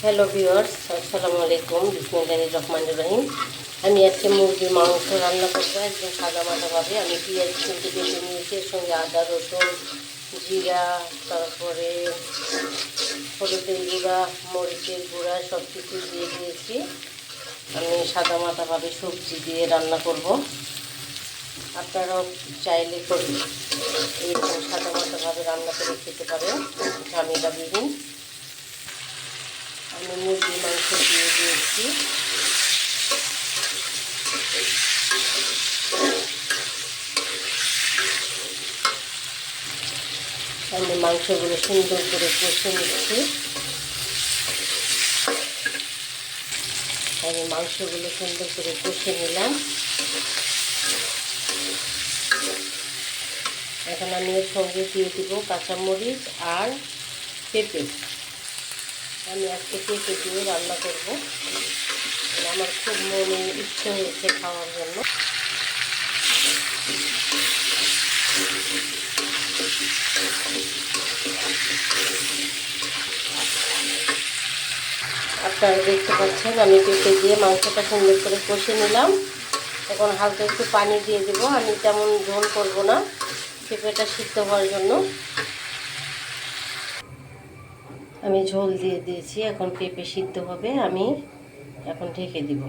Hello viewers, আসসালামু আলাইকুম। বিসমিল্লাহির রহমানির রহিম। আমি আজকে মুরগির মাংস রান্না করবো একদম সাদামাটাভাবে। আমি পেঁয়াজ কিন্তু বেটে নিয়েছি, এর সঙ্গে আদা, রসুন, জিরা, তারপরে হলুদের গুঁড়া, মরিচের গুঁড়া সব কিছু দিয়ে দিয়েছি। আমি সাদামাটাভাবে সবজি দিয়ে রান্না করব। আপনারাও চাইলে এরকম সাদামাটাভাবে রান্না করে খেতে পারেন, ঝামেলাবিহীন। আমি মুরগির মাংস দিয়ে দিয়েছি। আমি মাংসগুলো সুন্দর করে কষে নিচ্ছি। আমি মাংসগুলো সুন্দর করে কষে নিলাম। এখন আমি এর সঙ্গে দিয়ে দিব কাঁচামরিচ আর পেঁপে। আমি আজকে পেঁপে দিয়ে রান্না করব। আমার খুব মনে ইচ্ছে হয়েছে খাওয়ার জন্য। আপনারা দেখতে পাচ্ছেন আমি পেঁপে দিয়ে মাংসটা সুন্দর করে কষে নিলাম। এখন হালকা একটু পানি দিয়ে দেব। আমি তেমন ঝোল করব না, পেঁপেটা সিদ্ধ হওয়ার জন্য। আমি ঝোল দিয়ে দিয়েছি, এখন পেঁপে সিদ্ধ হবে। আমি এখন ঢেকে দিব।